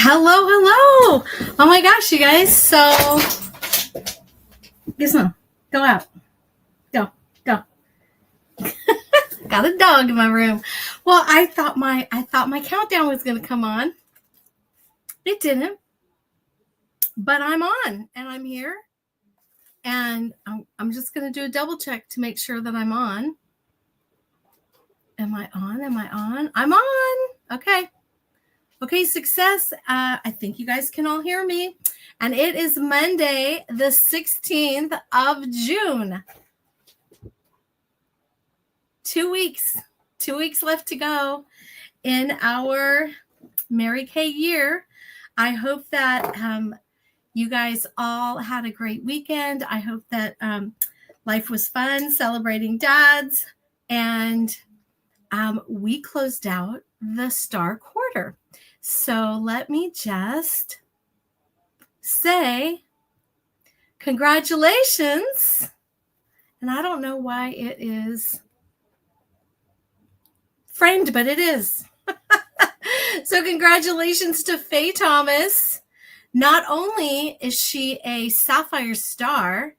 Hello. Oh my gosh, you guys. So, Gizmo, go out. Go. Got a dog in my room. Well, I thought my countdown was going to come on. It didn't. But I'm on and I'm here. And I'm just going to do a double check to make sure that I'm on. Am I on? I'm on. Okay, success. I think you guys can all hear me. And it is Monday, the 16th of June. 2 weeks. 2 weeks left to go in our Mary Kay year. I hope that you guys all had a great weekend. I hope that life was fun, celebrating dads. And we closed out the star quarter. So let me just say congratulations. And I don't know why it is framed, but it is. So congratulations to Faye Thomas. Not only is she a Sapphire star,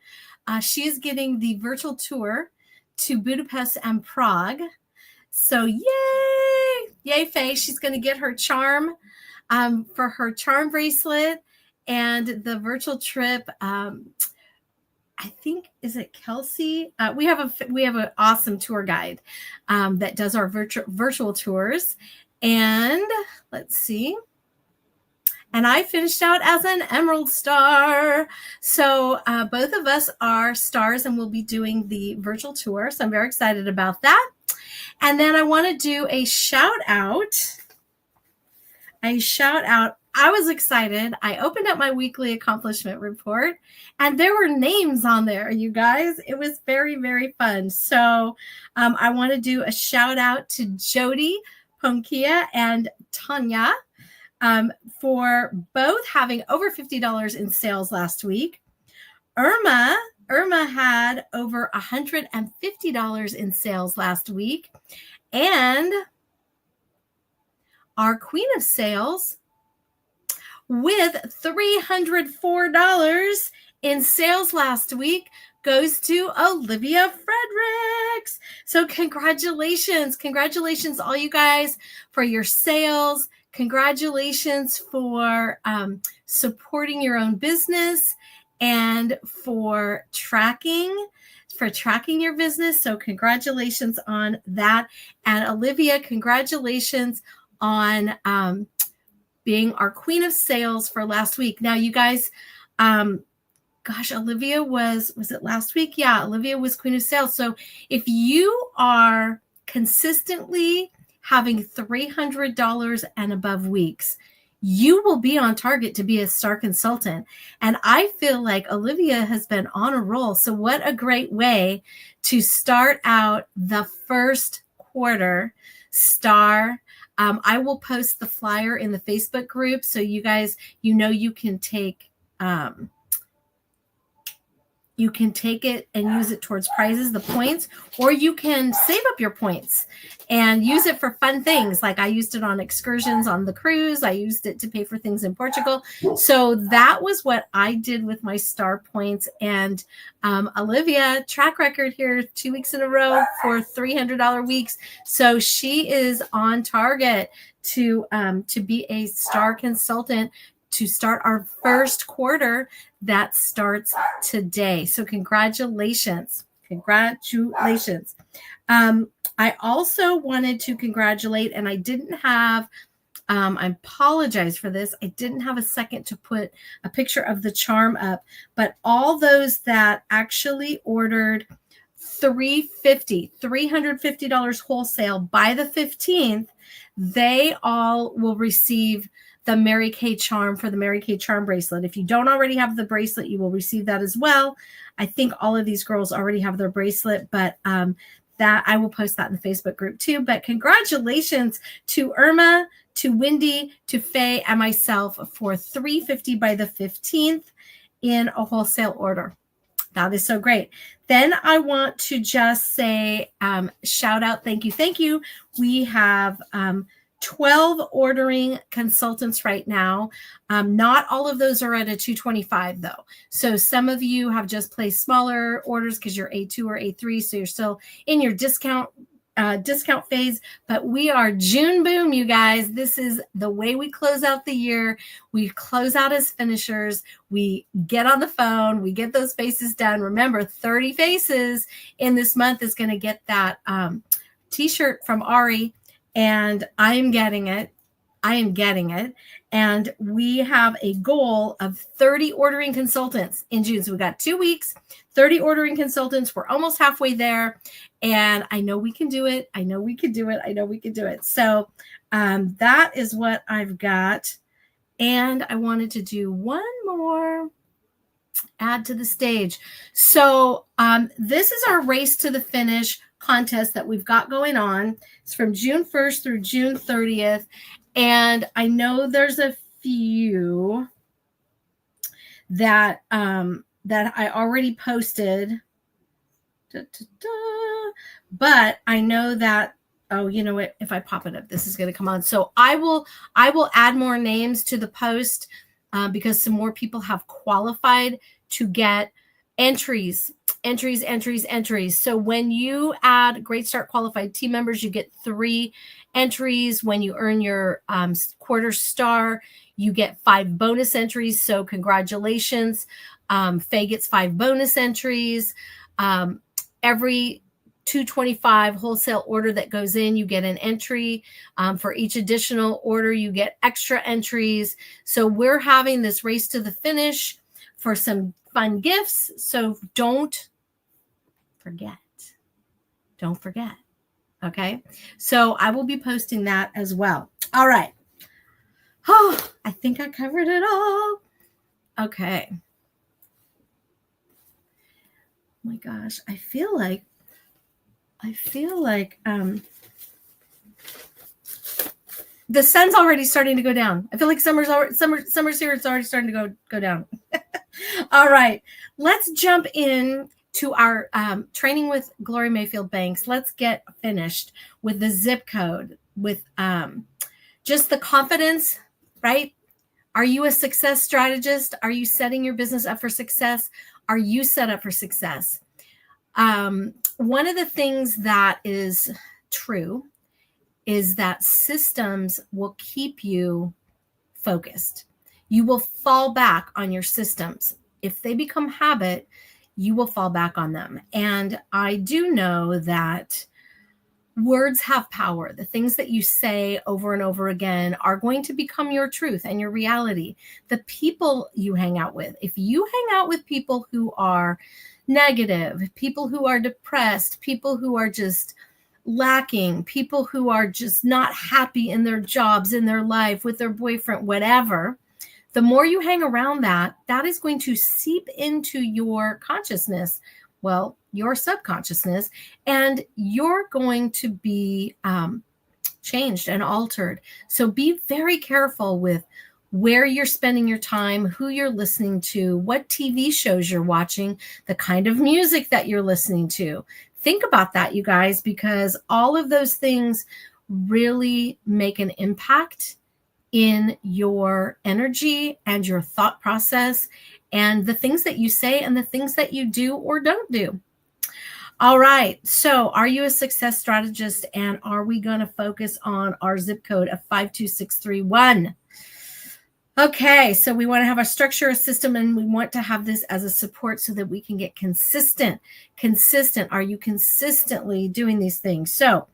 she is getting the virtual tour to Budapest and Prague. So yay, Faye. She's going to get her charm for her charm bracelet and the virtual trip. I think, is it Kelsey? We have an awesome tour guide that does our virtual tours. And let's see. And I finished out as an Emerald Star. So both of us are stars and we'll be doing the virtual tour. So I'm very excited about that. And then I want to do a shout out. I was excited. I opened up my weekly accomplishment report and there were names on there, you guys. It was very, very fun. So I want to do a shout out to Jody, Ponkia, and Tanya for both having over $50 in sales last week. Irma had over $150 in sales last week. And our queen of sales with $304 in sales last week goes to Olivia Fredericks. So congratulations all you guys for your sales. Congratulations for supporting your own business and for tracking your business. So congratulations on that. And Olivia, congratulations on being our queen of sales for last week. Now, you guys, Olivia was it last week? Yeah, Olivia was queen of sales. So if you are consistently having $300 and above weeks, you will be on target to be a star consultant. And I feel like Olivia has been on a roll. So what a great way to start out the first quarter star. I will post the flyer in the Facebook group. So you guys, you can take, it and use it towards prizes, the points, or you can save up your points and use it for fun things. Like I used it on excursions on the cruise. I used it to pay for things in Portugal. So that was what I did with my star points. And Olivia, track record here, 2 weeks in a row for $300 weeks. So she is on target to be a star consultant to start our first quarter that starts today. So congratulations. I also wanted to congratulate, and I didn't have, I apologize for this. I didn't have a second to put a picture of the charm up, but all those that actually ordered $350 wholesale by the 15th, they all will receive the Mary Kay charm for the Mary Kay charm bracelet. If you don't already have the bracelet, you will receive that as well. I think all of these girls already have their bracelet, but that I will post that in the Facebook group too. But congratulations to Irma, to Wendy, to Faye, and myself for $350 by the 15th in a wholesale order. That is so great. Then I want to just say shout out, thank you. We have 12 ordering consultants right now. Not all of those are at a 225 though. So some of you have just placed smaller orders because you're A2 or A3. So you're still in your discount phase, but we are June boom, you guys. This is the way we close out the year. We close out as finishers. We get on the phone. We get those faces done. Remember, 30 faces in this month is going to get that t-shirt from Ari, and I am getting it. And we have a goal of 30 ordering consultants in June. So we got 2 weeks, 30 ordering consultants. We're almost halfway there. And I know we can do it. So that is what I've got. And I wanted to do one more add to the stage. So this is our race to the finish contest that we've got going on. It's from June 1st through June 30th. And I know there's a few that that I already posted. But I know that, oh, you know what? If I pop it up, this is going to come on. So I will add more names to the post because some more people have qualified to get entries. So when you add Great Start qualified team members, you get 3 entries. When you earn your quarter star, you get 5 bonus entries. So congratulations. Faye gets 5 bonus entries. Every 225 wholesale order that goes in, you get an entry. For each additional order, you get extra entries. So we're having this race to the finish for some fun gifts. So don't forget. Okay. So I will be posting that as well. All right. Oh, I think I covered it all. Okay. Oh my gosh. I feel like the sun's already starting to go down. I feel like summer's here. It's already starting to go down. All right, let's jump in to our training with Gloria Mayfield Banks. Let's get finished with the zip code, with just the confidence, right? Are you a success strategist? Are you setting your business up for success? Are you set up for success? One of the things that is true is that systems will keep you focused. You will fall back on your systems. If they become habit, you will fall back on them. And I do know that words have power. The things that you say over and over again are going to become your truth and your reality. The people you hang out with, if you hang out with people who are negative, people who are depressed, people who are just lacking, people who are just not happy in their jobs, in their life, with their boyfriend, whatever, the more you hang around that is going to seep into your consciousness, well, your subconsciousness, and you're going to be changed and altered. So be very careful with where you're spending your time, who you're listening to, what TV shows you're watching, the kind of music that you're listening to. Think about that, you guys, because all of those things really make an impact in your energy and your thought process and the things that you say and the things that you do or don't do. All right. So are you a success strategist, and are we going to focus on our zip code of 52631? Okay. So we want to have a structure, a system, and we want to have this as a support so that we can get consistent. Are you consistently doing these things? So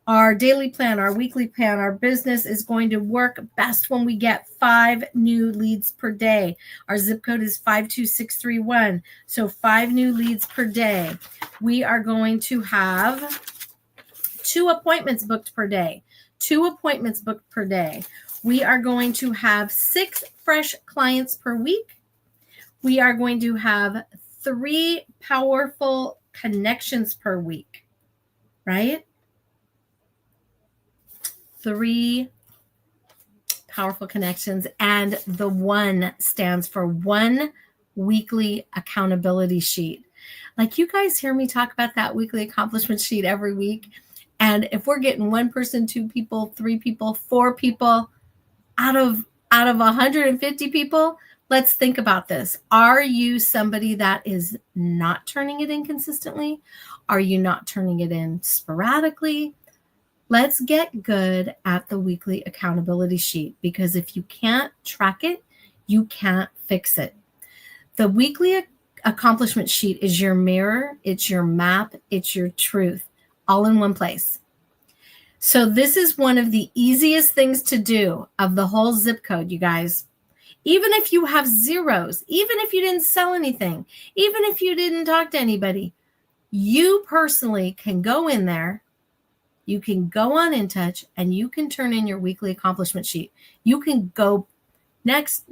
our daily plan, our weekly plan, our business is going to work best when we get 5 new leads per day. Our zip code is 52631. So 5 new leads per day. We are going to have 2 appointments booked per day. We are going to have 6 fresh clients per week. We are going to have 3 powerful connections per week, right? 3 powerful connections, and the 1 stands for 1 weekly accountability sheet. Like, you guys hear me talk about that weekly accomplishment sheet every week. And if we're getting one person, two people, three people, four people out of 150 people, let's think about this. Are you somebody that is not turning it in consistently? Are you not turning it in sporadically? Let's get good at the weekly accountability sheet, because if you can't track it, you can't fix it. The weekly accomplishment sheet is your mirror, it's your map, it's your truth, all in one place. So this is one of the easiest things to do of the whole zip code, you guys. Even if you have zeros, even if you didn't sell anything, even if you didn't talk to anybody, you personally can go in there, you can go on InTouch, and you can turn in your weekly accomplishment sheet. You can go next,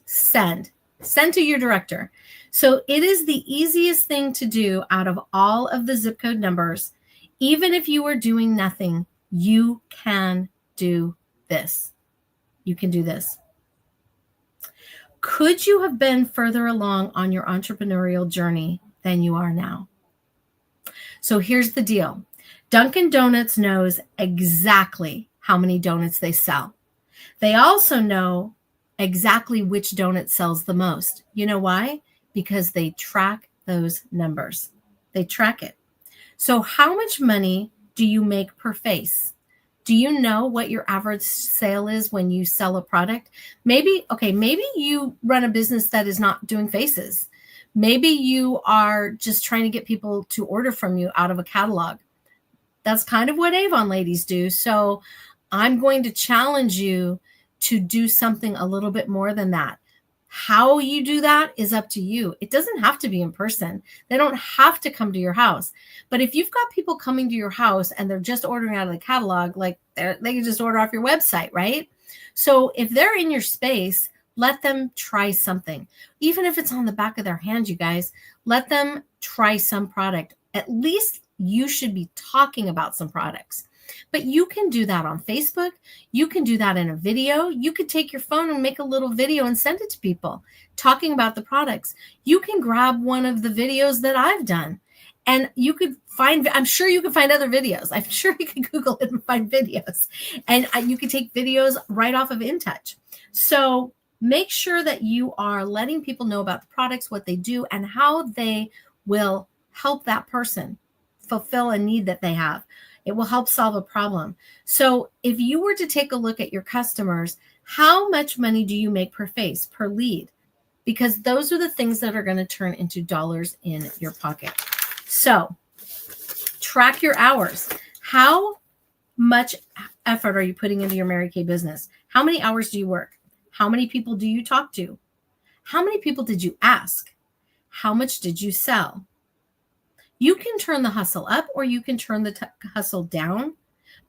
send to your director. So it is the easiest thing to do out of all of the zip code numbers. Even if you are doing nothing, you can do this. You can do this. Could you have been further along on your entrepreneurial journey than you are now? So here's the deal. Dunkin' Donuts knows exactly how many donuts they sell. They also know exactly which donut sells the most. You know why? Because they track those numbers. They track it. So how much money do you make per face? Do you know what your average sale is when you sell a product? Maybe you run a business that is not doing faces. Maybe you are just trying to get people to order from you out of a catalog. That's kind of what Avon ladies do. So I'm going to challenge you to do something a little bit more than that. How you do that is up to you. It doesn't have to be in person. They don't have to come to your house. But if you've got people coming to your house and they're just ordering out of the catalog, like they can just order off your website, right? So if they're in your space, let them try something. Even if it's on the back of their hand, you guys, let them try some product. At least you should be talking about some products. But you can do that on Facebook. You can do that in a video. You could take your phone and make a little video and send it to people talking about the products. You can grab one of the videos that I've done, and you could find, I'm sure you can find other videos. I'm sure you can Google it and find videos. And you can take videos right off of InTouch. So make sure that you are letting people know about the products, what they do, and how they will help that person fulfill a need that they have. It will help solve a problem. So if you were to take a look at your customers, how much money do you make per face, per lead? Because those are the things that are going to turn into dollars in your pocket. So track your hours. How much effort are you putting into your Mary Kay business? How many hours do you work? How many people do you talk to? How many people did you ask? How much did you sell? You can turn the hustle up or you can turn the hustle down,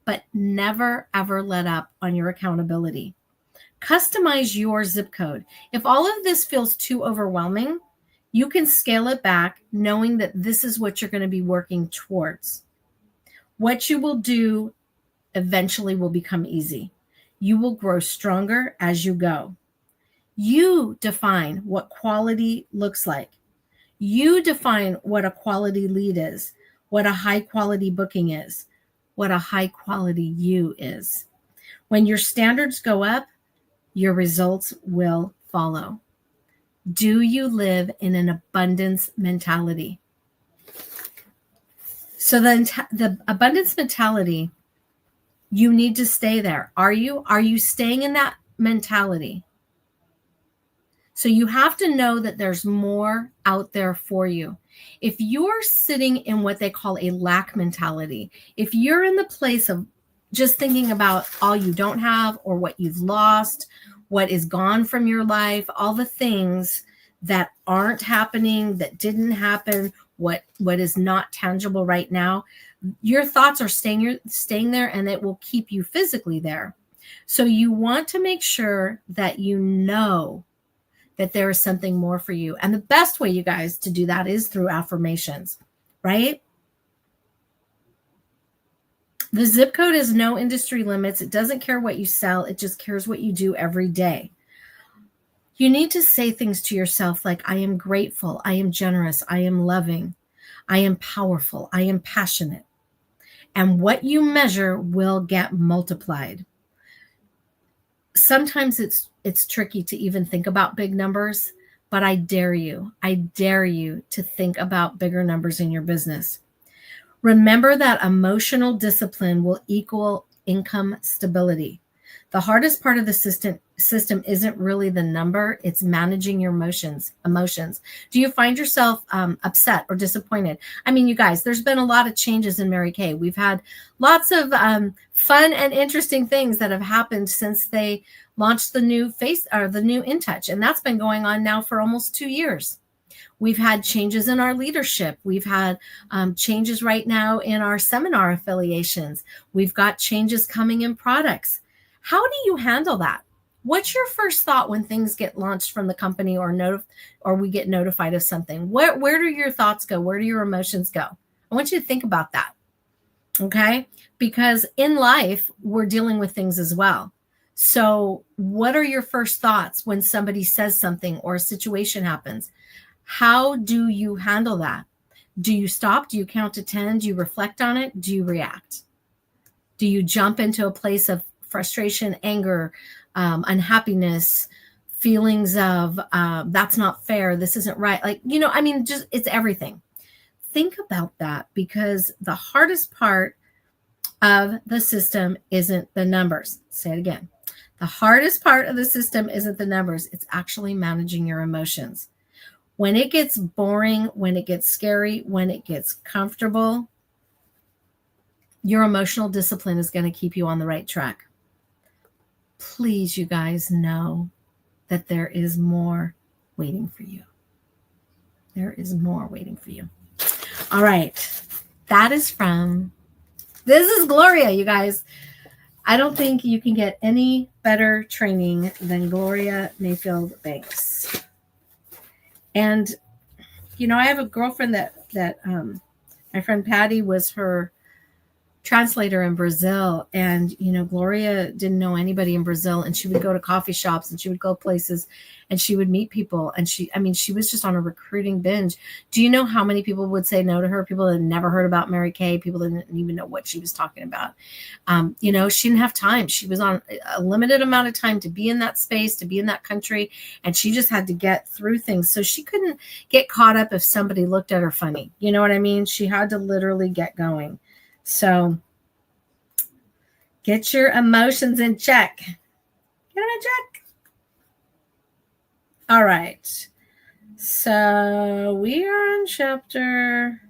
but never, ever let up on your accountability. Customize your zip code. If all of this feels too overwhelming, you can scale it back knowing that this is what you're going to be working towards. What you will do eventually will become easy. You will grow stronger as you go. You define what quality looks like. You define what a quality lead is, what a high quality booking is, what a high quality you is. When your standards go up, your results will follow. Do you live in an abundance mentality? So the abundance mentality, you need to stay there. Are you staying in that mentality? So you have to know that there's more out there for you. If you're sitting in what they call a lack mentality, if you're in the place of just thinking about all you don't have or what you've lost, what is gone from your life, all the things that aren't happening, that didn't happen, what is not tangible right now, your thoughts are staying there, and it will keep you physically there. So you want to make sure that you know that there is something more for you. And the best way, you guys, to do that is through affirmations, right? The zip code has no industry limits. It doesn't care what you sell. It just cares what you do every day. You need to say things to yourself like, I am grateful. I am generous. I am loving. I am powerful. I am passionate. and what you measure will get multiplied. Sometimes it's tricky to even think about big numbers, but I dare you to think about bigger numbers in your business. Remember that emotional discipline will equal income stability. The hardest part of the system isn't really the number, it's managing your emotions. Do you find yourself upset or disappointed? I mean, you guys, there's been a lot of changes in Mary Kay. We've had lots of fun and interesting things that have happened since they launched the new InTouch, and that's been going on now for almost 2 years. We've had changes in our leadership. We've had changes right now in our seminar affiliations. We've got changes coming in products. How do you handle that? What's your first thought when things get launched from the company or we get notified of something? Where do your thoughts go? Where do your emotions go? I want you to think about that, okay? Because in life, we're dealing with things as well. So what are your first thoughts when somebody says something or a situation happens? How do you handle that? Do you stop? Do you count to 10? Do you reflect on it? Do you react? Do you jump into a place of frustration, anger, unhappiness, feelings of that's not fair, this isn't right? Just it's everything. Think about that, because the hardest part of the system isn't the numbers. Say it again. The hardest part of the system isn't the numbers. It's actually managing your emotions. When it gets boring, when it gets scary, when it gets comfortable, your emotional discipline is going to keep you on the right track. Please, you guys, know that there is more waiting for you. There is more waiting for you. All right. This is Gloria, you guys. I don't think you can get any better training than Gloria Mayfield Banks. And, I have a girlfriend that my friend Patty was her translator in Brazil. And, Gloria didn't know anybody in Brazil, and she would go to coffee shops and she would go places and she would meet people. And she was just on a recruiting binge. Do you know how many people would say no to her? People that had never heard about Mary Kay, people that didn't even know what she was talking about. She didn't have time. She was on a limited amount of time to be in that space, to be in that country. And she just had to get through things. So she couldn't get caught up if somebody looked at her funny. You know what I mean? She had to literally get going. So get your emotions in check. Get them in check. All right. So we are on chapter.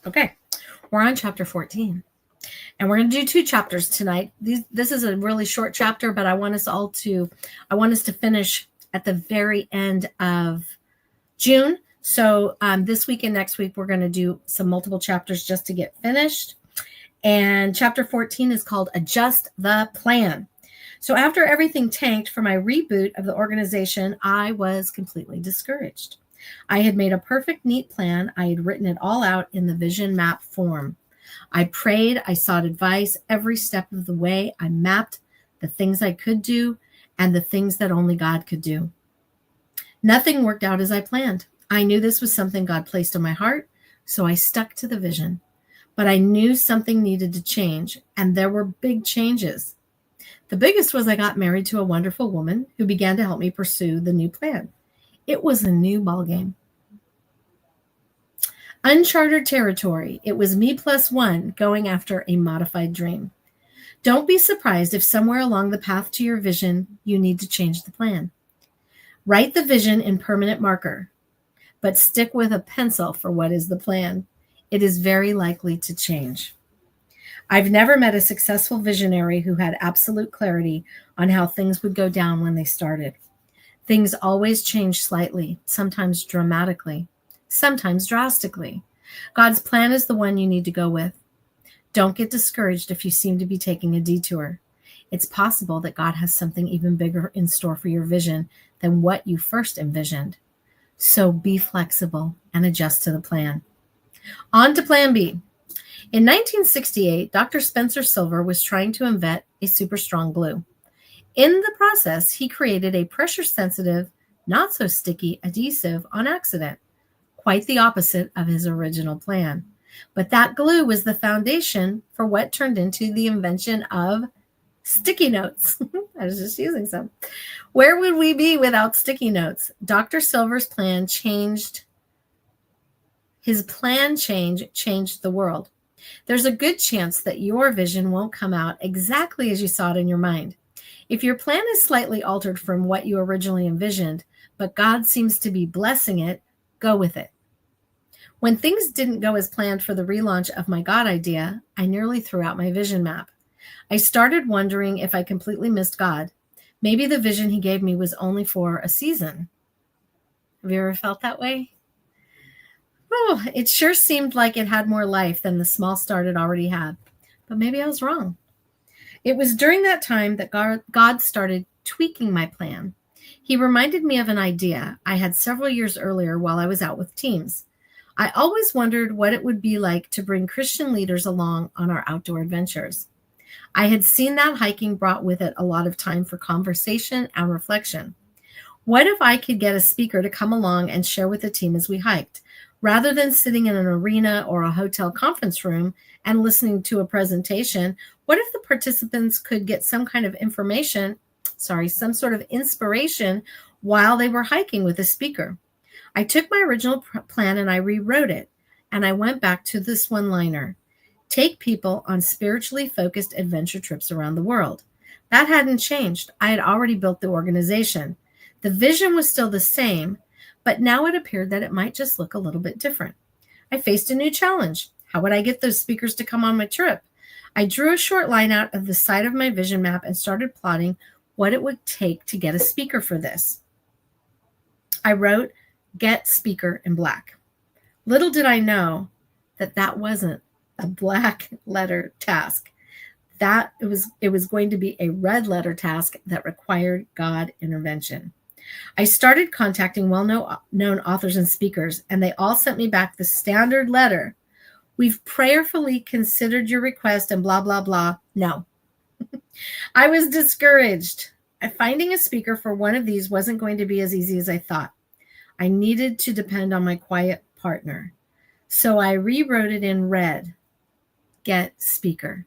Okay. We're on chapter 14. And we're going to do 2 chapters tonight. This is a really short chapter, but I want us to finish at the very end of June. So this week and next week, we're going to do some multiple chapters just to get finished. And chapter 14 is called Adjust the Plan. So after everything tanked for my reboot of the organization, I was completely discouraged. I had made a perfect, neat plan. I had written it all out in the vision map form. I prayed, I sought advice every step of the way. I mapped the things I could do and the things that only God could do. Nothing worked out as I planned. I knew this was something God placed on my heart, so I stuck to the vision. But I knew something needed to change, and there were big changes. The biggest was I got married to a wonderful woman who began to help me pursue the new plan. It was a new ballgame. Uncharted territory. It was me plus one going after a modified dream. Don't be surprised if somewhere along the path to your vision, you need to change the plan. Write the vision in permanent marker, but stick with a pencil for what is the plan. It is very likely to change. I've never met a successful visionary who had absolute clarity on how things would go down when they started. Things always change slightly, sometimes dramatically, sometimes drastically. God's plan is the one you need to go with. Don't get discouraged if you seem to be taking a detour. It's possible that God has something even bigger in store for your vision than what you first envisioned. So be flexible and adjust to the plan. On to plan B. In 1968, Dr. Spencer Silver was trying to invent a super strong glue. In the process, he created a pressure-sensitive, not-so-sticky adhesive on accident, quite the opposite of his original plan. But that glue was the foundation for what turned into the invention of sticky notes. I was just using some. Where would we be without sticky notes? Dr. Silver's plan changed. His plan changed the world. There's a good chance that your vision won't come out exactly as you saw it in your mind. If your plan is slightly altered from what you originally envisioned, but God seems to be blessing it, go with it. When things didn't go as planned for the relaunch of my God idea, I nearly threw out my vision map. I started wondering if I completely missed God. Maybe the vision he gave me was only for a season. Have you ever felt that way? Oh, it sure seemed like it had more life than the small start it already had. But maybe I was wrong. It was during that time that God started tweaking my plan. He reminded me of an idea I had several years earlier while I was out with teams. I always wondered what it would be like to bring Christian leaders along on our outdoor adventures. I had seen that hiking brought with it a lot of time for conversation and reflection. What if I could get a speaker to come along and share with the team as we hiked, rather than sitting in an arena or a hotel conference room and listening to a presentation? What if the participants could get some kind of some sort of inspiration while they were hiking with a speaker? I took my original plan and I rewrote it, and I went back to this one-liner: take people on spiritually focused adventure trips around the world. That hadn't changed. I had already built the organization. The vision was still the same, but now it appeared that it might just look a little bit different. I faced a new challenge. How would I get those speakers to come on my trip? I drew a short line out of the side of my vision map and started plotting what it would take to get a speaker for this. I wrote, "Get speaker in black." Little did I know that wasn't a black letter task. That it was going to be a red letter task that required God intervention. I started contacting well-known authors and speakers, and they all sent me back the standard letter. "We've prayerfully considered your request and blah, blah, blah." No. I was discouraged. Finding a speaker for one of these wasn't going to be as easy as I thought. I needed to depend on my quiet partner. So I rewrote it in red: get speaker.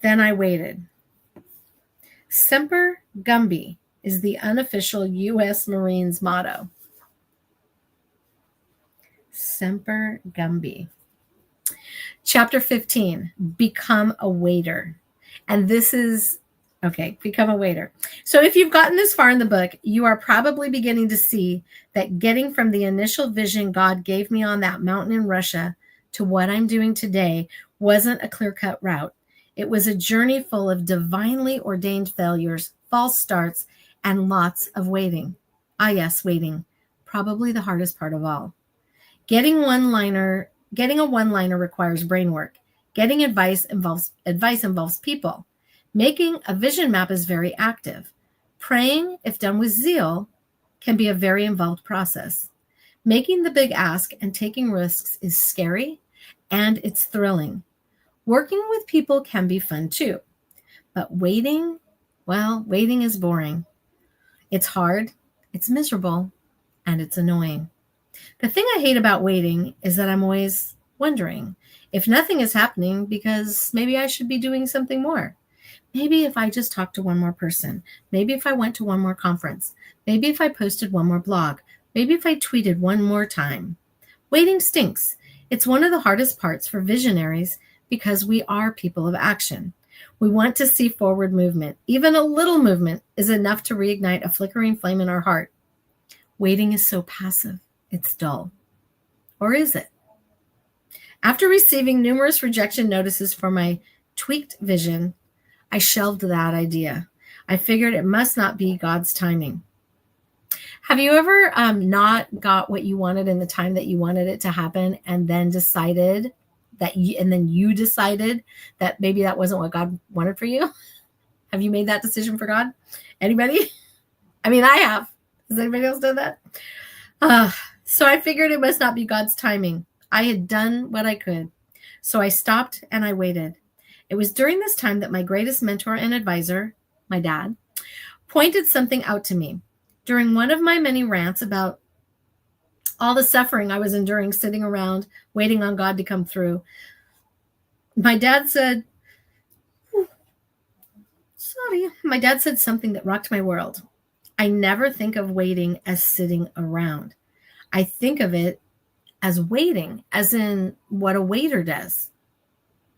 Then I waited. Semper Gumby is the unofficial U.S. Marines motto. Semper Gumby. Chapter 15, become a waiter. And this is, become a waiter. So if you've gotten this far in the book, you are probably beginning to see that getting from the initial vision God gave me on that mountain in Russia to what I'm doing today wasn't a clear-cut route. It was a journey full of divinely ordained failures, false starts, and lots of waiting. Ah, yes, waiting. Probably the hardest part of all. Getting a one-liner requires brain work. Getting advice involves people. Making a vision map is very active. Praying, if done with zeal, can be a very involved process. Making the big ask and taking risks is scary, and it's thrilling. Working with people can be fun too. But waiting is boring. It's hard, it's miserable, and it's annoying. The thing I hate about waiting is that I'm always wondering if nothing is happening because maybe I should be doing something more. Maybe if I just talked to one more person. Maybe if I went to one more conference. Maybe if I posted one more blog. Maybe if I tweeted one more time. Waiting stinks. It's one of the hardest parts for visionaries because we are people of action. We want to see forward movement. Even a little movement is enough to reignite a flickering flame in our heart. Waiting is so passive. It's dull. Or is it? After receiving numerous rejection notices for my tweaked vision, I shelved that idea. I figured it must not be God's timing. Have you ever not got what you wanted in the time that you wanted it to happen, and then decided that you decided that maybe that wasn't what God wanted for you? Have you made that decision for God? Anybody? I mean, I have. Has anybody else done that? So I figured it must not be God's timing. I had done what I could. So I stopped and I waited. It was during this time that my greatest mentor and advisor, my dad, pointed something out to me. During one of my many rants about all the suffering I was enduring sitting around waiting on God to come through, my dad said something that rocked my world. I never think of waiting as sitting around. I think of it as waiting, as in what a waiter does.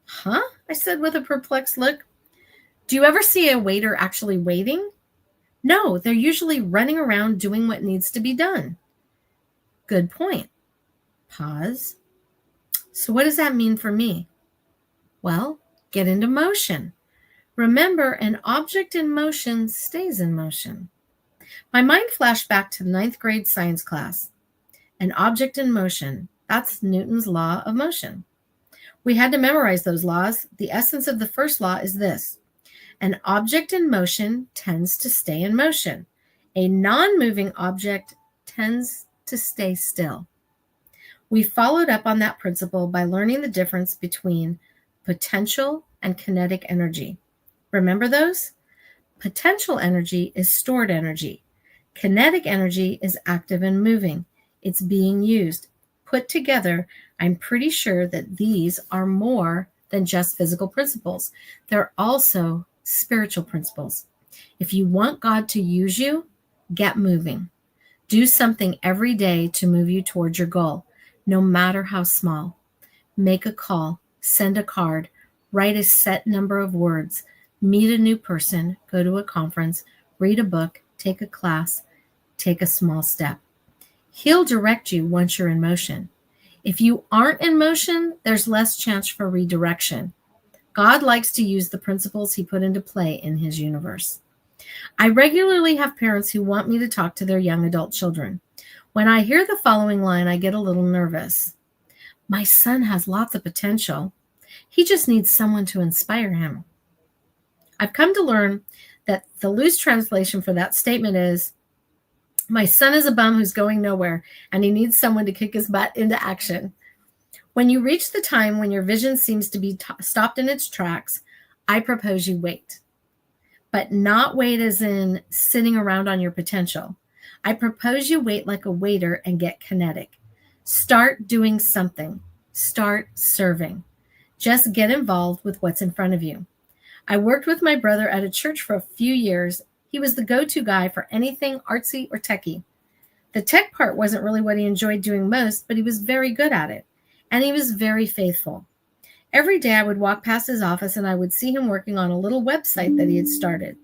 Huh? I said with a perplexed look. Do you ever see a waiter actually waiting? No, they're usually running around doing what needs to be done. Good point. Pause. So what does that mean for me? Well, get into motion. Remember, an object in motion stays in motion. My mind flashed back to the 9th grade science class. An object in motion. That's Newton's law of motion. We had to memorize those laws. The essence of the first law is this. An object in motion tends to stay in motion. A non-moving object tends to stay still. We followed up on that principle by learning the difference between potential and kinetic energy. Remember those? Potential energy is stored energy. Kinetic energy is active and moving. It's being used. Put together, I'm pretty sure that these are more than just physical principles. They're also spiritual principles. If you want God to use you, get moving. Do something every day to move you towards your goal, no matter how small. Make a call, send a card, write a set number of words, meet a new person, go to a conference, read a book, take a class, take a small step. He'll direct you once you're in motion. If you aren't in motion, there's less chance for redirection. God likes to use the principles he put into play in his universe. I regularly have parents who want me to talk to their young adult children. When I hear the following line, I get a little nervous. My son has lots of potential. He just needs someone to inspire him. I've come to learn that the loose translation for that statement is, my son is a bum who's going nowhere, and he needs someone to kick his butt into action. When you reach the time when your vision seems to be stopped in its tracks, I propose you wait. But not wait as in sitting around on your potential. I propose you wait like a waiter and get kinetic. Start doing something. Start serving. Just get involved with what's in front of you. I worked with my brother at a church for a few years. He was the go-to guy for anything artsy or techie. The tech part wasn't really what he enjoyed doing most, but he was very good at it. And he was very faithful. Every day I would walk past his office and I would see him working on a little website that he had started.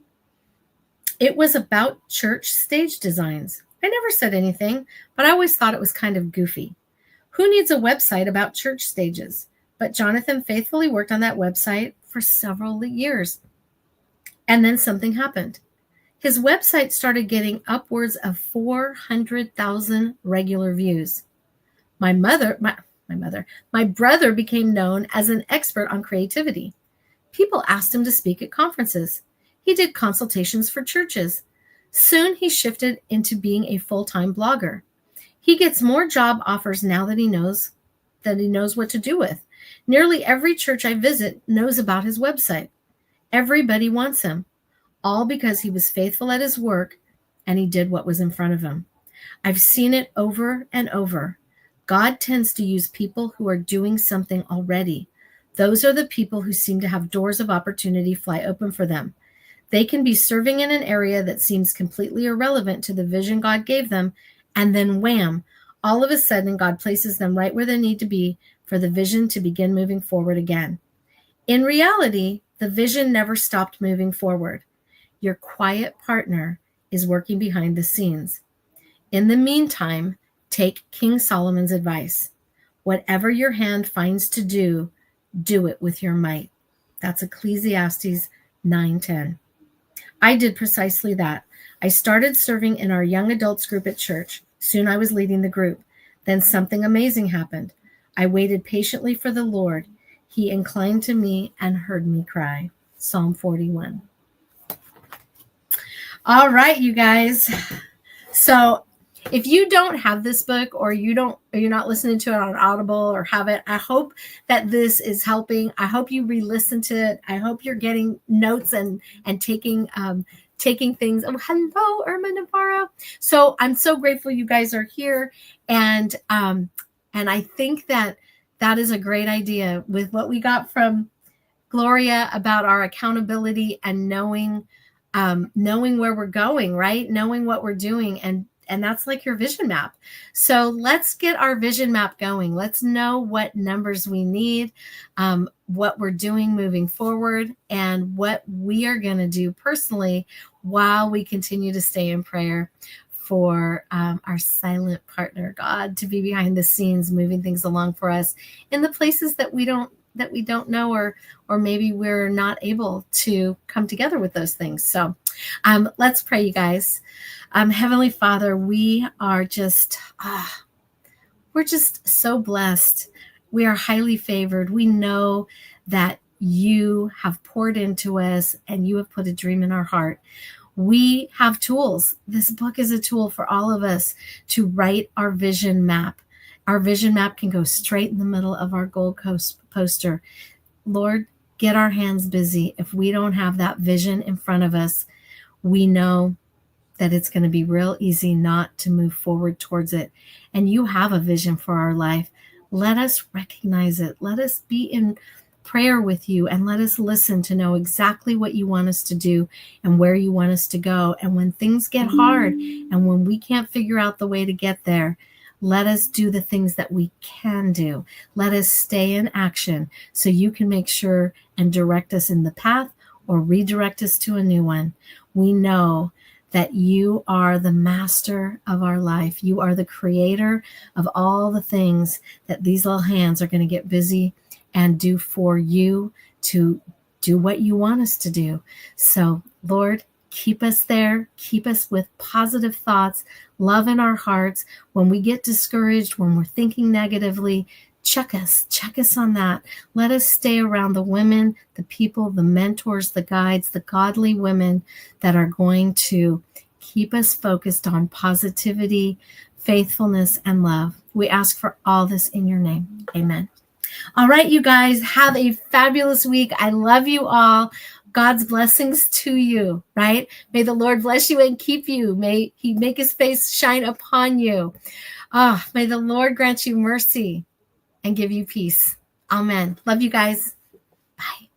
It was about church stage designs. I never said anything, but I always thought it was kind of goofy. Who needs a website about church stages? But Jonathan faithfully worked on that website for several years. And then something happened. His website started getting upwards of 400,000 regular views. My brother became known as an expert on creativity. People asked him to speak at conferences. He did consultations for churches. Soon he shifted into being a full-time blogger. He gets more job offers now that he knows what to do with. Nearly every church I visit knows about his website. Everybody wants him, all because he was faithful at his work and he did what was in front of him. I've seen it over and over. God tends to use people who are doing something already. Those are the people who seem to have doors of opportunity fly open for them. They can be serving in an area that seems completely irrelevant to the vision God gave them, and then wham, all of a sudden God places them right where they need to be for the vision to begin moving forward again. In reality, the vision never stopped moving forward. Your quiet partner is working behind the scenes. In the meantime, take King Solomon's advice. Whatever your hand finds to do, do it with your might. That's Ecclesiastes 9:10. I did precisely that. I started serving in our young adults group at church. Soon I was leading the group. Then something amazing happened. I waited patiently for the Lord. He inclined to me and heard me cry. Psalm 41. All right, you guys. So if you don't have this book or you're not listening to it on Audible or have it, I hope that this is helping. I hope you re-listen to it. I hope you're getting notes and taking taking things. Oh, hello, Irma Navarro. So I'm so grateful you guys are here. And I think that is a great idea with what we got from Gloria about our accountability and knowing where we're going, right? Knowing what we're doing. And that's like your vision map. So let's get our vision map going. Let's know what numbers we need, what we're doing moving forward, and what we are going to do personally while we continue to stay in prayer for our silent partner, God, to be behind the scenes, moving things along for us in the places that we don't know, or maybe we're not able to come together with those things. So let's pray, you guys. Heavenly Father, we are just, we're just so blessed. We are highly favored. We know that you have poured into us and you have put a dream in our heart. We have tools. This book is a tool for all of us to write our vision map. Our vision map can go straight in the middle of our Gold Coast poster. Lord, get our hands busy. If we don't have that vision in front of us, we know that it's going to be real easy not to move forward towards it. And you have a vision for our life. Let us recognize it. Let us be in prayer with you, and let us listen to know exactly what you want us to do and where you want us to go. And when things get hard and when we can't figure out the way to get there, let us do the things that we can do. Let us stay in action so you can make sure and direct us in the path or redirect us to a new one. We know that you are the master of our life. You are the creator of all the things that these little hands are going to get busy and do for you to do what you want us to do. So, Lord, keep us there. Keep us with positive thoughts, love in our hearts. When we get discouraged, when we're thinking negatively, check us on that. Let us stay around the women, the people, the mentors, the guides, the godly women that are going to keep us focused on positivity, faithfulness, and love. We ask for all this in your name. Amen. All right, you guys, have a fabulous week. I love you all. God's blessings to you, right? May the Lord bless you and keep you. May he make his face shine upon you. May the Lord grant you mercy and give you peace. Amen. Love you guys. Bye.